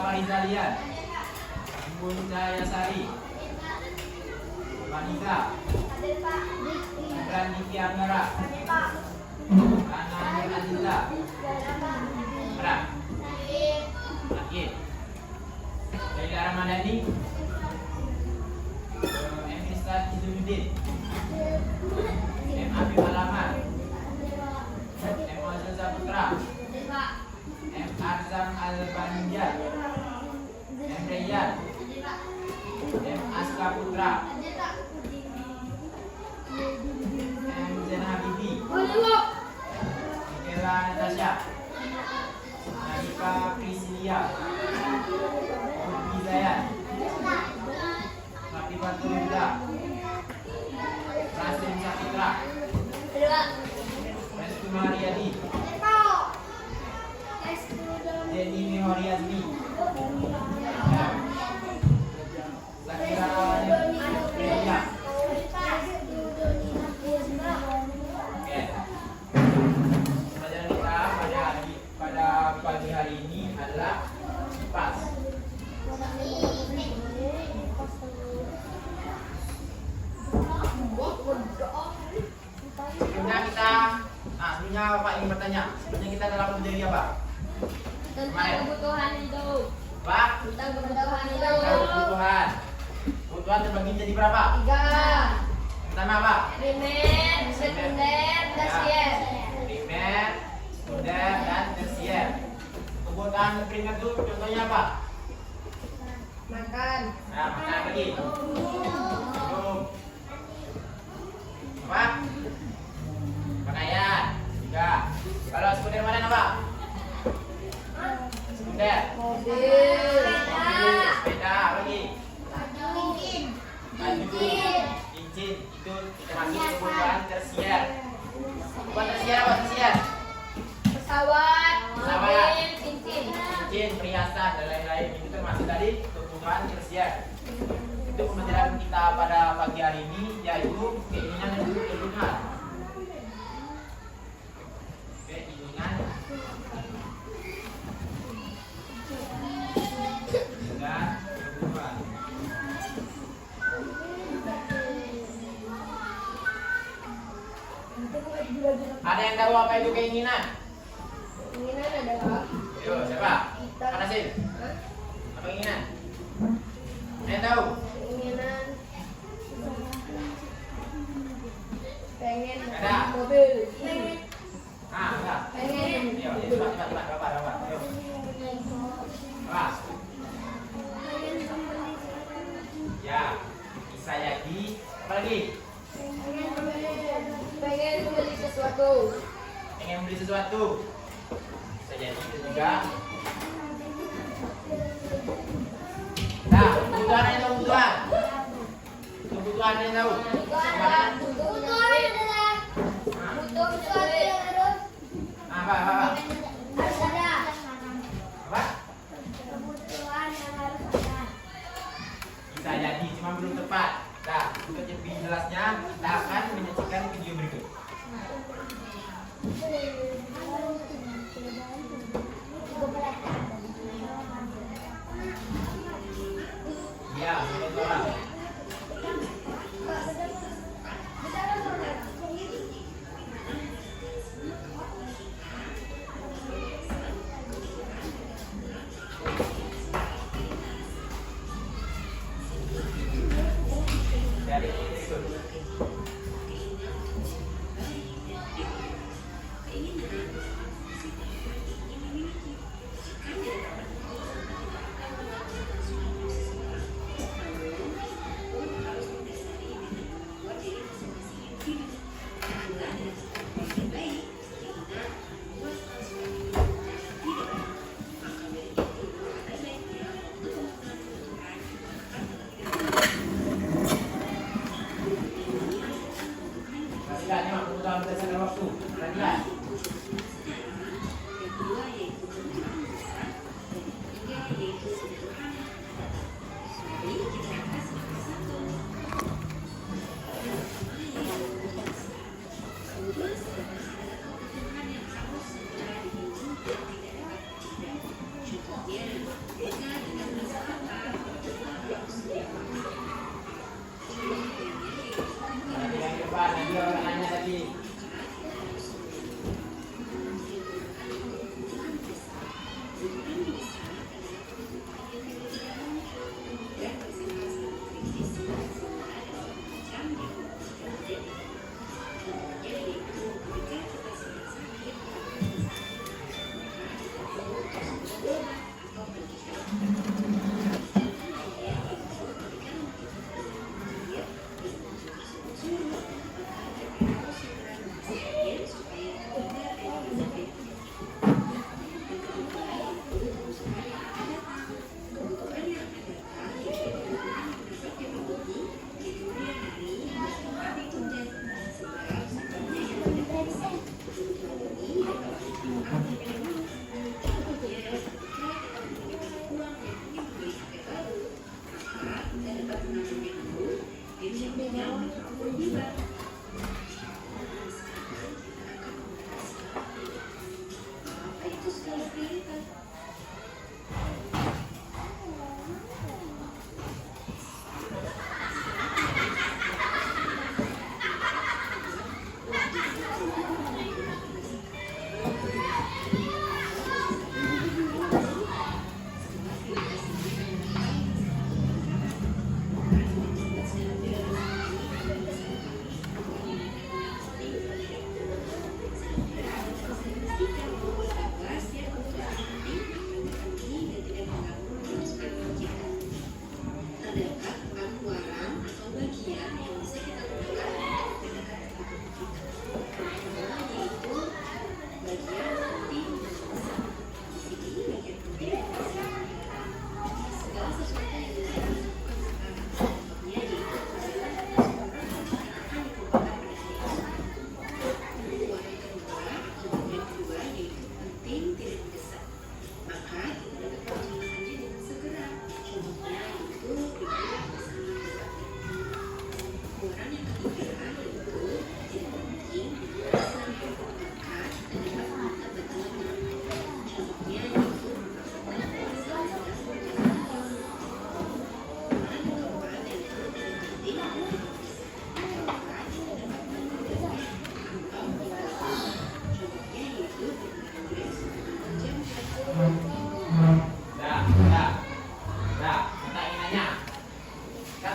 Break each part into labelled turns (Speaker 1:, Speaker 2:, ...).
Speaker 1: Farizalian, Bun Cahayasari, Vanita, Ibran Diki Anggara, Ananya Azila, Pra, Akid, Laila Ramadhani, M. Istad Izzuddin, M. Habib Alaman, M. Azza Saputra, M. Arzam Al-Banjar, M. Rayyan, M. Aska Putra, M. Zain Habibi, Michaela Natasha, Nadifa Priscilia, Urbi Zayan, Latifah Huda, Rasim Sapitra, Restu Mariadi, Denny Mihoriazmi, Zakira Freya. Oke. Pelajaran kita pada pagi hari ini adalah pas. Sebelumnya Bapak ingin bertanya, sebenarnya kita dalam menjadi apa?
Speaker 2: Tentang kebutuhan hidup.
Speaker 1: Pak?
Speaker 2: Tentang kebutuhan hidup.
Speaker 1: Kebutuhan. Kebutuhan terbagi menjadi berapa?
Speaker 2: 3.
Speaker 1: Pertama apa?
Speaker 2: Primer, sekunder, tersier.
Speaker 1: Primer, sekunder, dan tersier. Kebutuhan primer itu contohnya apa?
Speaker 2: Makan.
Speaker 1: Nah, makan lagi. Minum. Apa? Pakaian. 3. Kalau sekunder mana apa? Sekunder.
Speaker 2: Mobil.
Speaker 1: Sepeda. Apa lagi? Baju. Cincin. Itu kita masuk kebutuhan tersier. Kebutuhan tersier apa tersier?
Speaker 2: Pesawat.
Speaker 1: Pesawat.
Speaker 2: Mobil. Cincin.
Speaker 1: Cincin, perhiasan, dan lain-lain. Itu termasuk tadi kebutuhan tersier. Itu pembelajaran kita pada pagi hari ini, yaitu keinginan dan kebutuhan. Keinginan dan kebutuhan. Ada yang tahu apa itu keinginan?
Speaker 2: Keinginan adalah
Speaker 1: Ayo, siapa?
Speaker 2: kita.
Speaker 1: Mana sih? Apa keinginan? Ada yang tahu?
Speaker 2: Keinginan pengen
Speaker 1: Ada.
Speaker 2: mobil.
Speaker 1: Ah, enggak.
Speaker 2: Pengen.
Speaker 1: Ayo, cepat, Bapak. Ayo. Bapak. Ya, bisa jadi. Apa lagi?
Speaker 2: Pengen membeli sesuatu.
Speaker 1: Pengen beli sesuatu. Bisa jadi itu juga. Nah, kebutuhan yang tahu kebutuhan. Kebutuhan yang tahu.
Speaker 2: Kebutuhan adalah butuh sesuatu.
Speaker 1: Apa? Apa?
Speaker 2: Kebutuhan yang harus ada.
Speaker 1: Bisa jadi, cuma belum tepat. Nah, untuk lebih jelasnya, kita akan menyaksikan video berikut. Ya, orang. Dari berikut.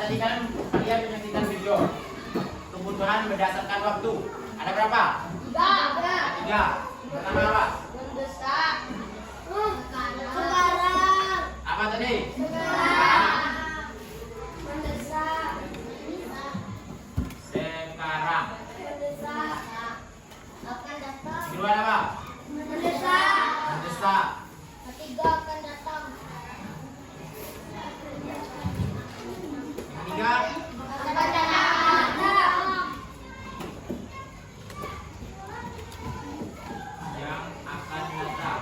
Speaker 1: tadi kan kalian menyaksikan video kebutuhan berdasarkan waktu. Ada berapa? 3. Pertama apa?
Speaker 2: Mendesak. Sekarang.
Speaker 1: Apa tadi?
Speaker 2: Sekarang. Mendesak.
Speaker 1: Sekarang.
Speaker 2: Mendesak. Akan datang.
Speaker 1: Kedua ada apa?
Speaker 2: Mendesak.
Speaker 1: Mendesak.
Speaker 2: Ketiga akan datang.
Speaker 1: Ketiga.
Speaker 2: Akan datang.
Speaker 1: Yang akan datang.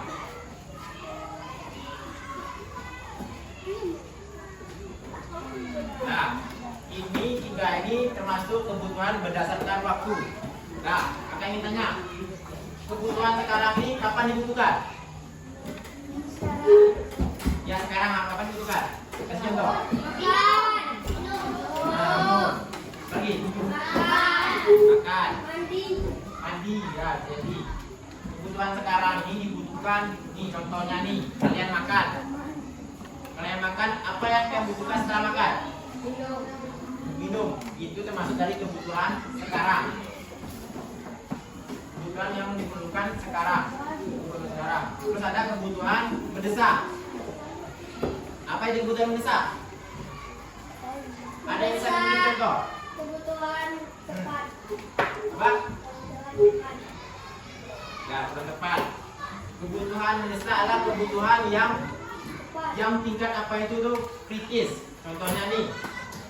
Speaker 1: Nah, ini 3 ini termasuk kebutuhan berdasarkan waktu. Nah, kakak ingin tanya, kebutuhan sekarang ini kapan dibutuhkan? Ya sekarang kapan dibutuhkan? Kasih contoh. Nah, pergi. Makan. Mandi ya, jadi kebutuhan sekarang ini dibutuhkan. Nih contohnya nih, kalian makan. Kalian makan, apa yang kalian butuhkan setelah makan? Minum. Itu termasuk dari kebutuhan sekarang. Kebutuhan yang diperlukan sekarang. Kebutuhan sekarang. Terus ada kebutuhan mendesak. Apa itu kebutuhan mendesak? Ada yang bisa diberi contoh?
Speaker 2: Kebutuhan tepat.
Speaker 1: Apa? Ya, kurang tepat. Kebutuhan mendesak adalah kebutuhan yang tingkat apa itu tuh kritis. Contohnya nih,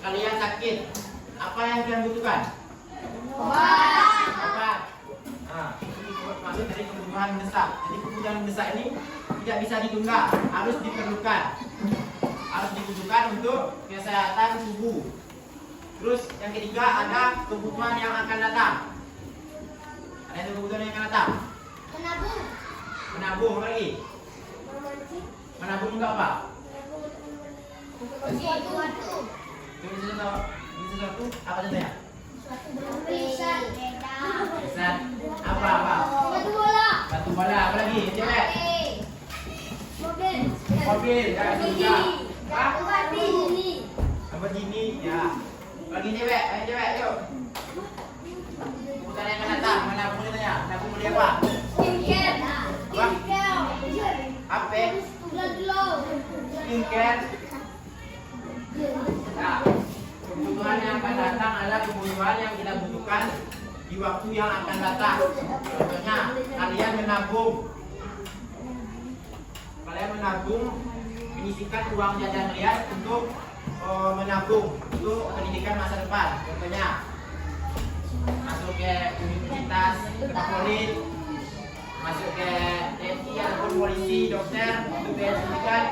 Speaker 1: kalian sakit, apa yang kalian butuhkan? Obat. Nah, itu maksud dari kebutuhan mendesak. Jadi kebutuhan mendesak ini tidak bisa ditunda, harus diperlukan, harus dibutuhkan untuk kesehatan tubuh. Terus yang ketiga ada kebutuhan yang akan datang. Ada yang kebutuhan yang akan datang.
Speaker 2: Menabung.
Speaker 1: Menabung apa lagi? Menabung juga apa?
Speaker 2: Sesuatu.
Speaker 1: Beli sesuatu apa contohnya?
Speaker 2: Riset.
Speaker 1: Riset. Apa?
Speaker 2: Batu bola.
Speaker 1: Batu bola. Apa lagi? Cewek.
Speaker 2: Mobil.
Speaker 1: Mobil. Ya, itu juga. Apa?
Speaker 2: Begini.
Speaker 1: Apa gini? Ya. Lagi cewek. Ayo cewek, yuk. Kebutuhan yang akan datang. Menabung katanya. Menabung beli apa?
Speaker 2: Skincare.
Speaker 1: Apa?
Speaker 2: Glow.
Speaker 1: Skincare. Nah, kebutuhan yang akan datang adalah kebutuhan yang kita butuhkan di waktu yang akan datang. Contohnya, kalian menabung. Kalian menabung, menyisihkan uang jajan kalian untuk menabung untuk pendidikan masa depan. Contohnya, masuk ke universitas, ke favorit, masuk ke TNI ataupun polisi, dokter untuk biaya pendidikan.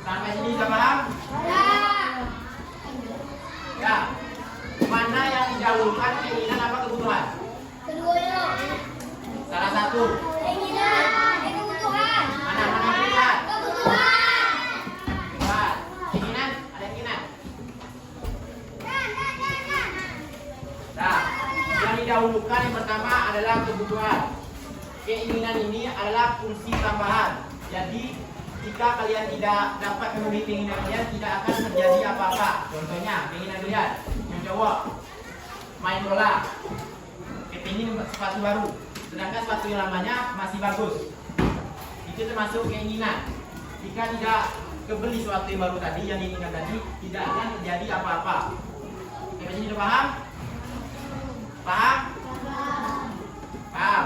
Speaker 1: Sampai sini sudah paham? Ya. Mana yang didahulukan, keinginan apa kebutuhan?
Speaker 2: Keduanya.
Speaker 1: Salah satu.
Speaker 2: Keinginan. Kebutuhan.
Speaker 1: Mana keinginan?
Speaker 2: Kebutuhan.
Speaker 1: Kebutuhan. Keinginan? Ada keinginan? Nah, yang didahulukan yang pertama adalah kebutuhan. Keinginan ini adalah fungsi tambahan. Jadi jika kalian tidak dapat memenuhi keinginan kalian, tidak akan terjadi apa-apa. Contohnya, keinginan kalian yang cowok main bola, kepingin sepatu baru, sedangkan sepatu yang lamanya masih bagus. Itu termasuk keinginan. Jika tidak kebeli sesuatu yang baru tadi, yang diinginkan tadi, tidak akan terjadi apa-apa. Oke, sini sudah paham? Paham? Paham?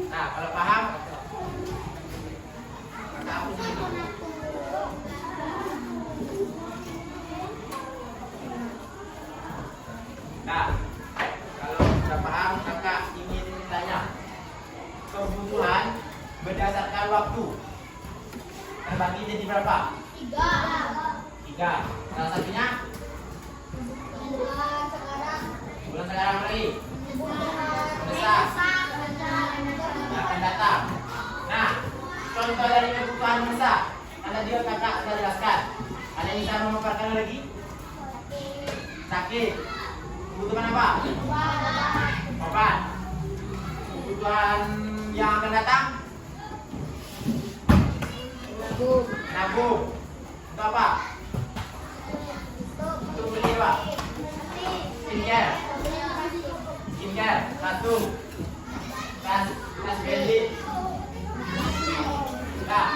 Speaker 1: Nah, kalau paham, kata aku sini. Nah, kalau sudah paham, kakak ingin tanya, kebutuhan berdasarkan waktu terbagi jadi berapa? 3. Salah satunya bulan sekarang lagi. Mendesak. Yang akan datang. Nah, contoh dari kebutuhan mendesak, ada dia kakak sudah jelaskan. Ada yang bisa memaparkan lagi? Sakit. Kebutuhan apa? Obat. Kebutuhan yang akan datang? Nabung. Untuk apa? coba. Skincare. Skincare. Satu. Tas belly. Nah,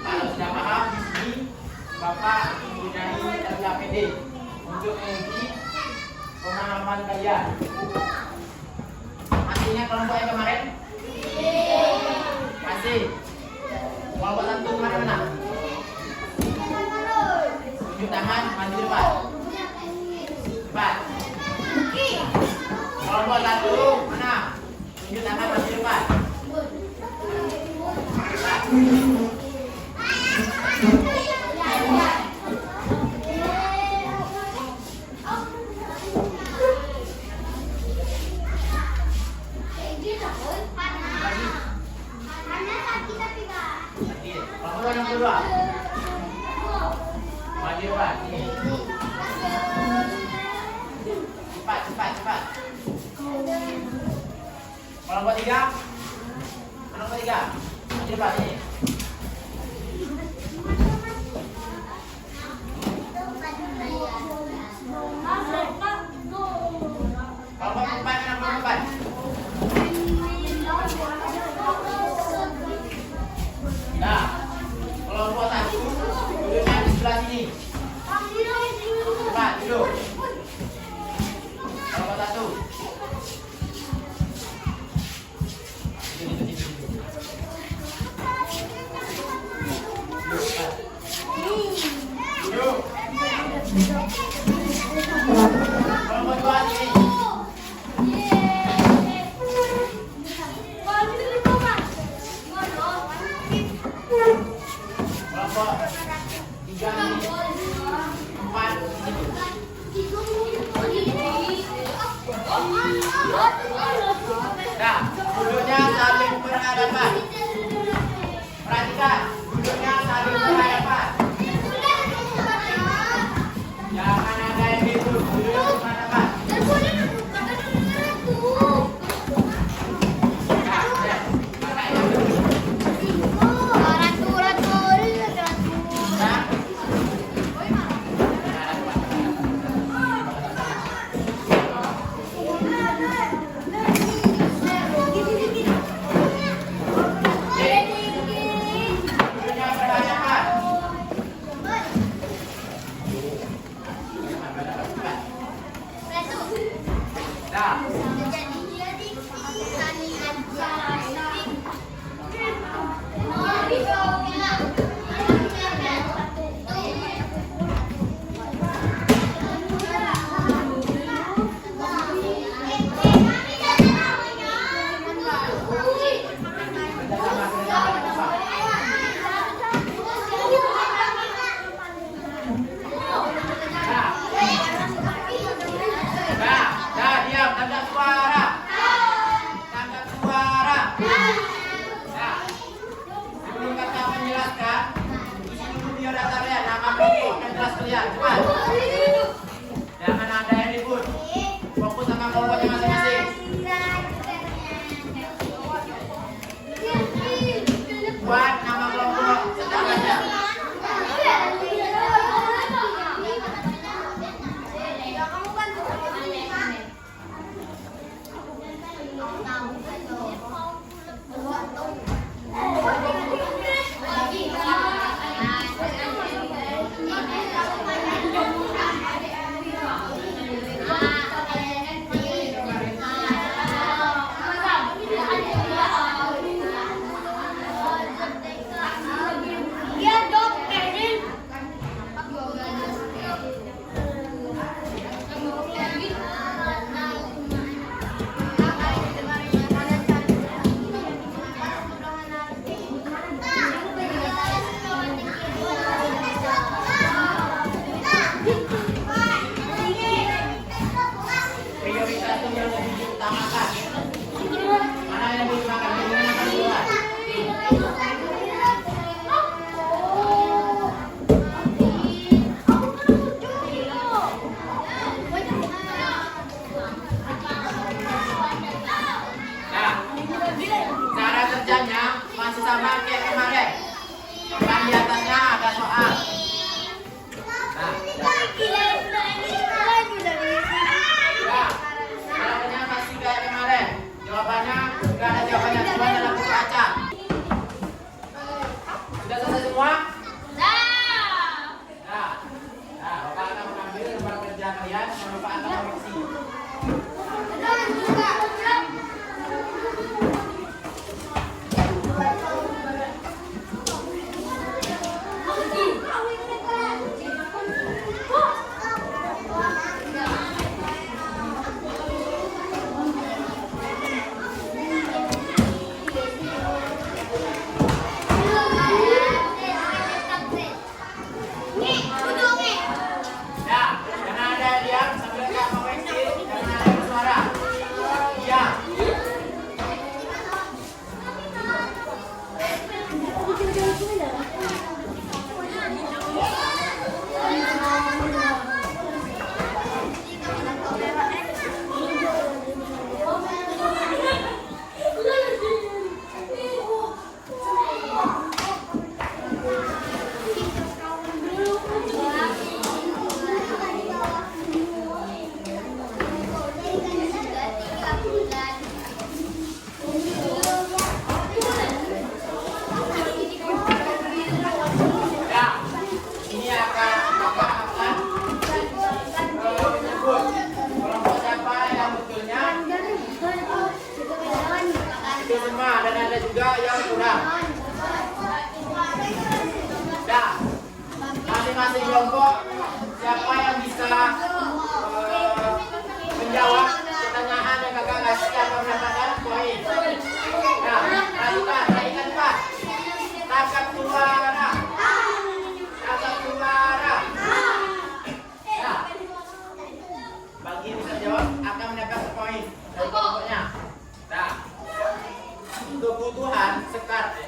Speaker 1: kalau sudah paham di sini, Bapak mempunyai APD untuk menguji pemahaman kalian. Masihnya kelompok yang kemarin? Masih. Kelompok satu mana? Tunjuk tangan, maju depan. Cepat. Kelompok satu mana? Tunjuk tangan, maju depan. Cepat. Kelompok yang kedua. Maju depan. Ini. Cepat. Kelompok tiga. Kelompok tiga. Maju depan ini. Kelompok empat. Kelompok empat. Nah, kelompok satu duduknya di sebelah sini. Cepat duduk. Kelompok satu. Duduk. Kelompok dua sini. Kelompok tiga ini. Empat ini. Nah, duduknya saling berhadapan. Perhatikan, duduknya saling berhadapan. Jangan ada yang duduk berhadapan. Jangan ada yang ribut. Fokus sama kelompoknya masing-masing. Buat nama kelompok sedang aja. sama kayak kemarin. Kan di atasnya ada soal. Nah, masing-masing kelompok, siapa yang bisa menjawab pertanyaan yang kakak kasih akan mendapatkan poin. Nah, lakukan, ingat Pak. Tangkap suara. Tangkap suara. Nah, bagi yang bisa jawab akan mendapat poin dari kelompoknya. Nah,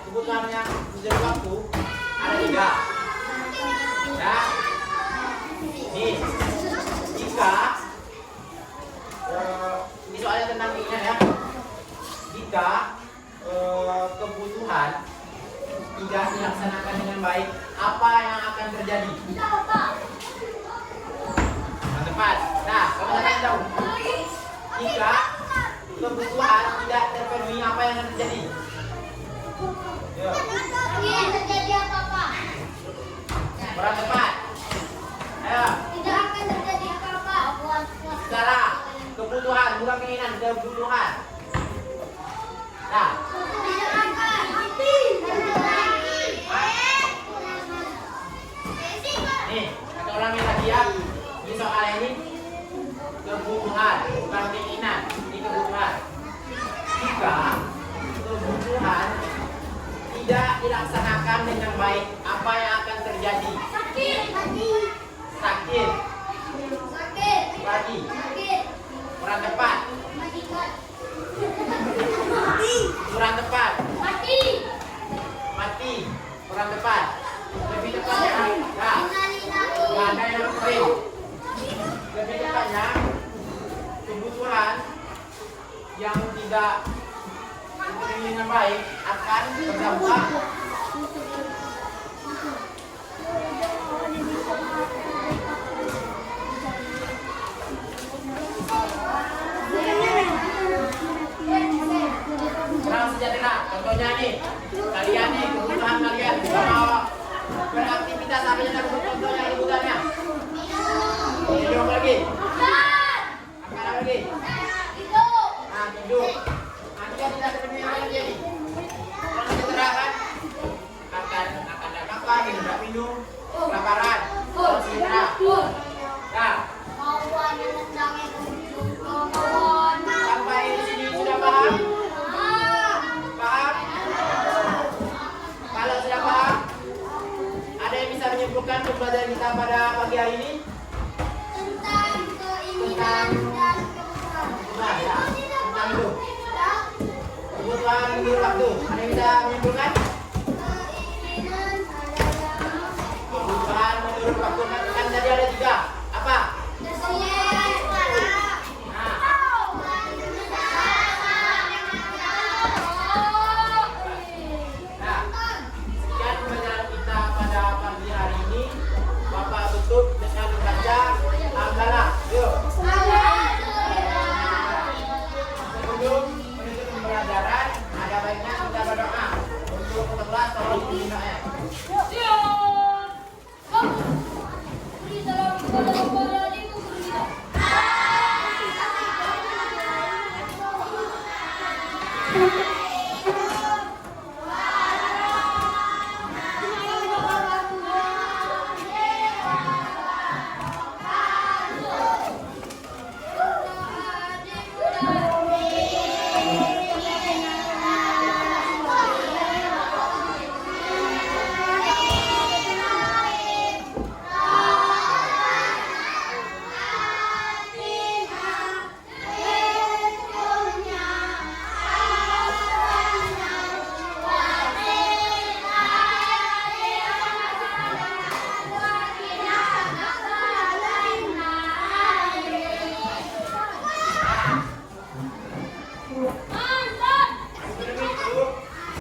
Speaker 1: kebutuhan yang menjadi waktu ada 3. Nah, ini jika ini soalnya tentang keinginan ya. Jika kebutuhan tidak dilaksanakan dengan baik, apa yang akan terjadi? Yang tepat. Nah, kamu akan tahu. Jika kebutuhan tidak terpenuhi, apa yang akan terjadi? Yuk.
Speaker 2: Terjadi apa-apa.
Speaker 1: Kurang tepat. Ayo.
Speaker 2: Tidak akan terjadi apa-apa.
Speaker 1: Secara kebutuhan, bukan keinginan, kebutuhan. Nah,
Speaker 2: Tidak akan mati.
Speaker 1: nih, kita ulangi lagi ya. Di soal ini kebutuhan, bukan keinginan. Ini kebutuhan. Jika kebutuhan tidak dilaksanakan dengan baik, apa yang akan terjadi?
Speaker 2: Sakit. Mati.
Speaker 1: Sakit,
Speaker 2: Sakit.
Speaker 1: pagi,
Speaker 2: Sakit.
Speaker 1: kurang tepat,
Speaker 2: Matikan.
Speaker 1: kurang tepat,
Speaker 2: Mati.
Speaker 1: mati, kurang tepat. Lebih tepatnya, nah, nggak ada yang lebih. Lebih tepatnya, kebutuhan yang tidak dipenuhi dengan baik akan berdampak kurang sejahtera. Contohnya nih, kalian nih, kebutuhan kalian kalau beraktivitas apa yang ada contohnya kebutuhannya? Minum lagi, makan apa lagi? Nah, tidur. Nanti kan tidak terpenuhi apa yang jadi? Kurang sejahtera kan? Akan ada makan, tidak minum, kelaparan, kurang sejahtera. Nah, sampai di sini sudah paham? Paham? Kalau sudah paham, ada yang bisa menyimpulkan pembelajaran kita pada pagi hari ini? Nah, ya, tentang itu. Kebutuhan menurut waktu. Ada yang bisa menyimpulkan?